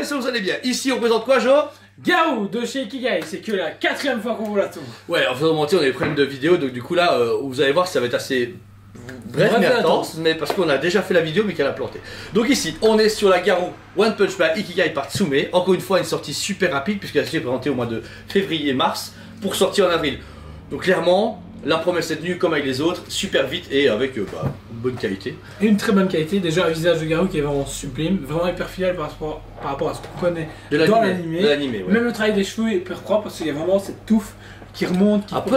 j'espère que vous allez bien. Ici, on présente quoi, Jo? Garou de chez Ikigai, c'est que la 4e fois qu'on vous la tourne. Ouais, en fait, on mentir, on a des problèmes de vidéo, donc du coup là, vous allez voir que ça va être assez bref mais intense, mais parce qu'on a déjà fait la vidéo mais qu'elle a planté. Donc ici, on est sur la Garou One Punch Man Ikigai par Tsume. Encore une fois, une sortie super rapide puisqu'elle a été présentée au mois de février-mars pour sortir en avril. Donc clairement, la promesse est tenue comme avec les autres, super vite et avec une bonne qualité. Et une très bonne qualité, déjà un visage de Garou qui est vraiment sublime, vraiment hyper fidèle par rapport à ce qu'on connaît dans l'animé. Ouais. Même le travail des cheveux est hyper propre parce qu'il y a vraiment cette touffe qui remonte, qui un peu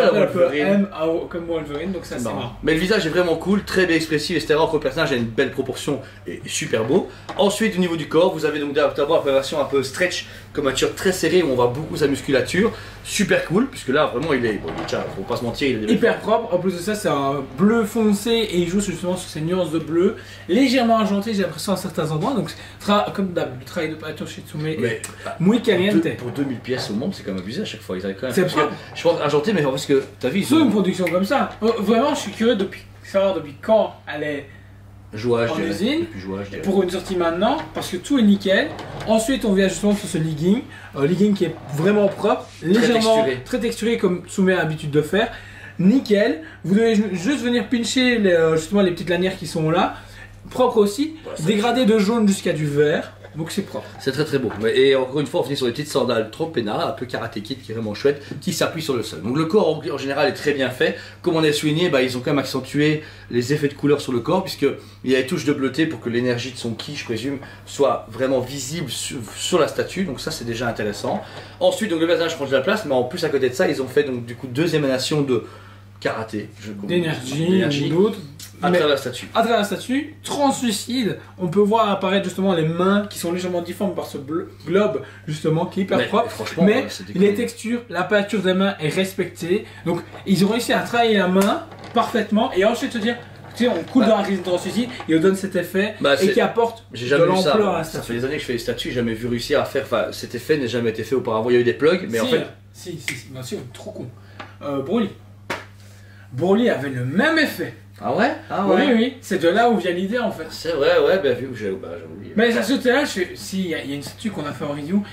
M comme Wolverine, donc ça c'est marrant. Mais le visage est vraiment cool, très bien expressif, etc. Encore le personnage a une belle proportion et super beau. Ensuite, au niveau du corps, vous avez donc d'abord la version un peu stretch, comme un t-shirt très serré où on voit beaucoup sa musculature. Super cool, puisque là vraiment il est, déjà, faut pas se mentir, il est hyper propre. En plus de ça, c'est un bleu foncé et il joue justement sur ces nuances de bleu, légèrement argenté, j'ai l'impression à certains endroits. Donc, comme d'hab, le travail de peinture chez Tsume est muy caliente. Pour 2000 pièces au monde, c'est quand même abusé à chaque fois. Ils arrivent quand même. C'est propre. Je pense argenté, mais parce que t'as vu, sur une production comme ça, vraiment, je suis curieux depuis quand elle est en usine, pour une sortie maintenant, parce que tout est nickel. Ensuite, on vient justement sur ce legging qui est vraiment propre, légèrement très texturé comme Tsume a l'habitude de faire. Nickel. Vous devez juste venir pincher justement les petites lanières qui sont là. Propre aussi, dégradé de jaune jusqu'à du vert. Donc c'est propre. C'est très très beau. Et encore une fois, on finit sur des petites sandales trop peinards, un peu Karate Kid qui est vraiment chouette, qui s'appuie sur le sol. Donc le corps en général est très bien fait. Comme on a souligné, ils ont quand même accentué les effets de couleur sur le corps, puisqu'il y a des touches de bleuté pour que l'énergie de son ki, je présume, soit vraiment visible sur la statue. Donc ça c'est déjà intéressant. Ensuite, donc le personnage prend de la place, mais en plus à côté de ça, ils ont fait donc du coup 2 émanations de karaté, d'énergie, d'autres. À travers la statue. À travers la statue, translucide, on peut voir apparaître justement les mains qui sont légèrement difformes par ce globe justement qui est hyper propre. Mais les textures, la peinture des mains est respectée. Donc ils ont réussi à travailler la main parfaitement et ensuite se dire, tu sais, on coule dans la résine translucide et on donne cet effet et qui apporte de l'ampleur à la statue. Ça fait des années que je fais des statues, j'ai jamais vu réussir à faire. Enfin, cet effet n'a jamais été fait auparavant. Il y a eu des plugs, mais en fait. Si, trop con. Broly avait le même effet. Ah ouais? Oui, c'est de là où vient l'idée en fait. C'est vrai, ouais, bien vu, j'ai oublié. Mais à ce là, il y a une statue qu'on a fait en review,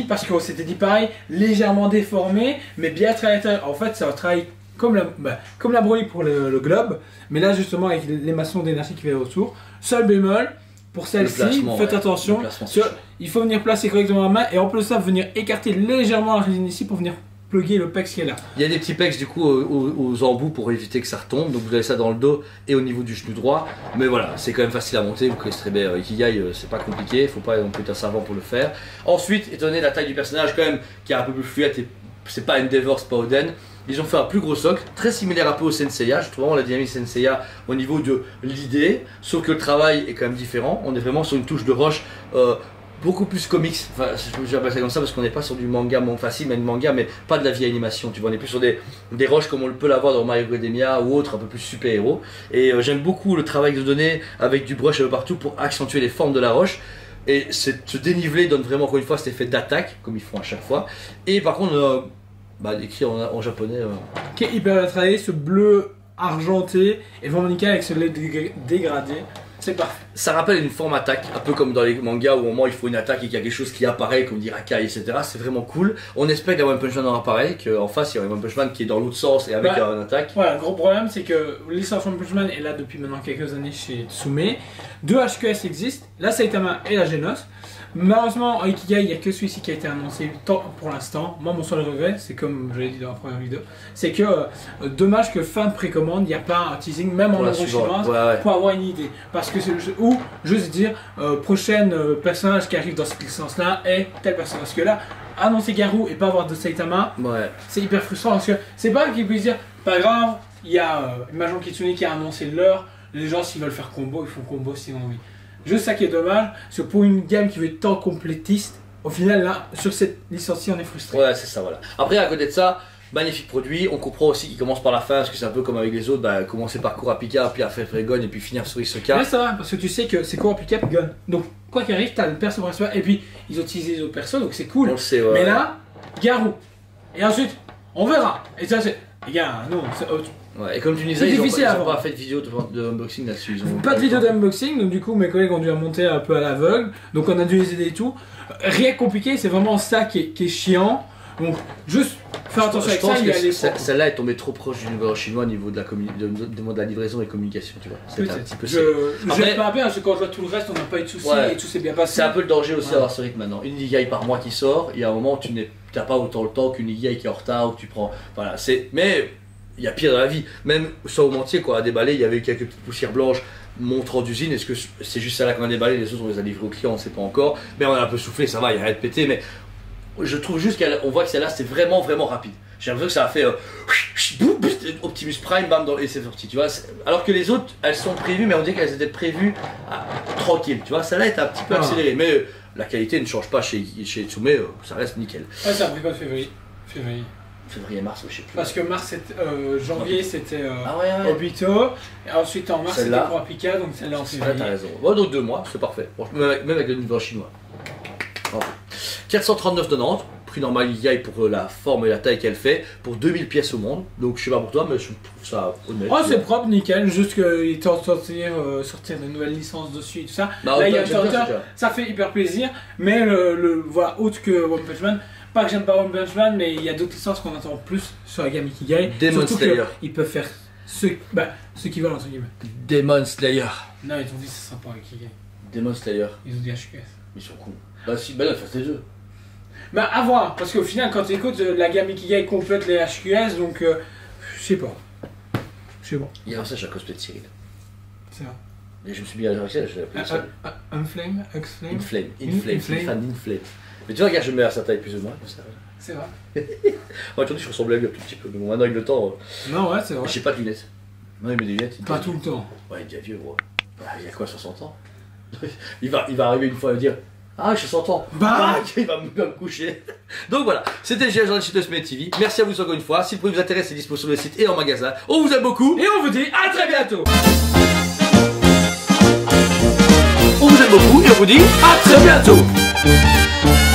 parce qu'on s'était dit pareil, légèrement déformé, mais bien travaillé. En fait, ça travaille comme la Broly pour le globe, mais là justement avec l'émission d'énergie qui va autour. Seul bémol, pour celle-ci, faites attention, il faut venir placer correctement la main et en plus de ça, venir écarter légèrement la résine ici pour venir plugger le pex qui est là. Il y a des petits pex du coup aux embouts pour éviter que ça retombe, donc vous avez ça dans le dos et au niveau du genou droit, mais voilà, c'est quand même facile à monter, vous connaissez très bien Ikigai, c'est pas compliqué, faut pas non plus être un savant pour le faire. Ensuite, étant donné la taille du personnage quand même, qui est un peu plus fluette, et c'est pas Endeavor, c'est pas Oden, ils ont fait un plus gros socle, très similaire un peu au Senseiya, je trouve vraiment la dynamique Senseiya au niveau de l'idée, sauf que le travail est quand même différent, on est vraiment sur une touche de roche beaucoup plus comics, enfin je vais appeler ça comme ça parce qu'on n'est pas sur du manga, facile mais du manga, mais pas de la vieille animation, tu vois, on est plus sur des roches comme on peut l'avoir dans My Hero Academia ou autre, un peu plus super héros. Et j'aime beaucoup le travail de donner avec du brush un peu partout pour accentuer les formes de la roche. Et ce dénivelé donne vraiment encore une fois cet effet d'attaque, comme ils font à chaque fois. Et par contre, écrit en japonais. Qui est hyper travaillé, ce bleu argenté et vraiment nickel avec ce lait dégradé. C'est parfait. Ça rappelle une forme attaque, un peu comme dans les mangas où au moment il faut une attaque et qu'il y a quelque chose qui apparaît, comme dire Akai, etc. C'est vraiment cool. On espère que la One Punch Man aura pareil, qu'en face il y aura une One Punch Man qui est dans l'autre sens et avec une attaque. Voilà, le gros problème c'est que l'histoire One Punch Man est là depuis maintenant quelques années chez Tsume. 2 HQS existent, la Saitama et la Genos. Malheureusement, en Ikigai, il n'y a que celui-ci qui a été annoncé pour l'instant. Moi, mon seul regret, c'est comme je l'ai dit dans la première vidéo, c'est que dommage que fin de précommande, il n'y a pas un teasing, même en chinoise, pour avoir une idée. Parce que c'est ou juste dire, prochaine personnage qui arrive dans cette licence-là est tel personnage. Parce que là, annoncer Garou et pas avoir de Saitama, c'est hyper frustrant. Parce que c'est pas qu'ils puissent dire, pas grave, il y a Major Kitsune qui a annoncé l'heure, les gens s'ils veulent faire combo, ils font combo sinon oui. Juste ça qui est dommage, c'est que pour une gamme qui veut être tant complétiste, au final là, sur cette licence-ci, on est frustré. Ouais, c'est ça, voilà. Après, à côté de ça, magnifique produit, on comprend aussi qu'il commence par la fin, parce que c'est un peu comme avec les autres, commencer par Kurapika, puis à faire Fregon, et puis finir sur Hisoka. Mais ça va, parce que tu sais que c'est Kurapika puis Gon. Donc, quoi qu'il arrive, t'as le perso principal, et puis ils ont utilisé les autres persos, donc c'est cool. On le sait, ouais. Mais là, Garou. Et ensuite, on verra. Et ça, c'est. Les gars, non, Ouais, et comme tu disais, C'est ils ont difficile à pas vendre. fait de vidéo de unboxing là-dessus. Ils ont Pas de vidéo d'unboxing, donc du coup mes collègues ont dû la monter un peu à l'aveugle, donc on a dû les aider et tout. Rien de compliqué, c'est vraiment ça qui est chiant. Donc juste faire attention Je avec ça, pense il y a que les celle-là est tombée trop proche du numéro chinois au niveau de la livraison et communication, tu vois. C'est un petit peu ça. Je Après- jette pas bien, parce que quand je vois tout le reste, on n'a pas eu de soucis Ouais. et tout s'est bien passé. C'est un peu le danger aussi Ouais. d'avoir ce rythme maintenant. Une Ikigai par mois qui sort, il y a un moment où tu n'as pas autant le temps qu'une Ikigai qui est en retard ou que tu prends. Voilà, mais il y a pire dans la vie. Même sans vous mentir, quand on a déballé, il y avait eu quelques petites poussières blanches montrant d'usine. Est-ce que c'est juste celle-là qu'on a déballé, les autres on les a livrés aux clients, on ne sait pas encore. Mais on a un peu soufflé, ça va, il n'y a rien de pété. Mais je trouve juste qu'on voit que celle-là c'est vraiment rapide. J'ai l'impression que ça a fait Optimus Prime, bam, et c'est sorti, tu vois. Alors que les autres, elles sont prévues, mais on dirait qu'elles étaient prévues tranquilles, tu vois. Celle-là est un petit peu accélérée, mais la qualité ne change pas chez Tsume, ça reste nickel. Ouais, c'est un précoce février. Février-mars, je sais plus. Parce que mars, janvier c'était Ah ouais. Obito, et ensuite en mars c'était Celle-là. pour Apika, donc celle-là en Là, février. t'as raison. Ouais, donc 2 mois, c'est parfait. Franchement, même avec le niveau chinois. Bravo. 439,90, prix normal Ikigai pour la forme et la taille qu'elle fait, pour 2000 pièces au monde. Donc je sais pas pour toi, mais je trouve ça honnête. Oh, c'est propre, nickel, juste qu'il tente de sortir de nouvelles licences dessus et tout ça. Bah, Là, il y a j'aime bien, Hunter, déjà. ça fait hyper plaisir, mais voilà, autre que One Punch Man, pas que j'aime pas One Punch Man, mais il y a d'autres licences qu'on attend plus sur la gamme Ikigai. Demon Surtout Slayer. qu'ils peuvent faire ce qu'ils veulent, entre guillemets. Demon Slayer. Non, ils ont dit que ça sera pas Ikigai, Demon Slayer. ils ont dit HQS. Ils sont cons. Bah si, bah là, fasse les deux. Bah, à voir, parce qu'au final, quand tu écoutes, la gamme Ikigai complète les HQS, donc je sais pas. Je sais pas, Il y a un message à cosplay de Cyril. c'est vrai. Et je me suis mis à la je l'ai appelé ça. Unflame, X-Flame, Inflame, Inflame. c'est une fan d'Inflame. Mais tu vois, regarde, je me mets à sa taille plus ou moins, comme ça. c'est vrai. Ouais, aujourd'hui, je ressemble à lui un tout petit peu, mais bon, maintenant, avec le temps, Non, ouais, c'est vrai. j'ai pas de lunettes. Non, il met des lunettes. Pas tout le temps. Ouais, il devient vieux, gros. Bah, il a quoi, 60 ans il va arriver une fois et me dire ah, j'ai 100 ans. Bah Il va me coucher. Donc voilà, c'était le GG de Sud TV. Merci à vous encore une fois. Si le produit vous intéresse, c'est dispo sur le site et en magasin. On vous aime beaucoup. Et on vous dit à très bientôt. On vous aime beaucoup et on vous dit à très bientôt.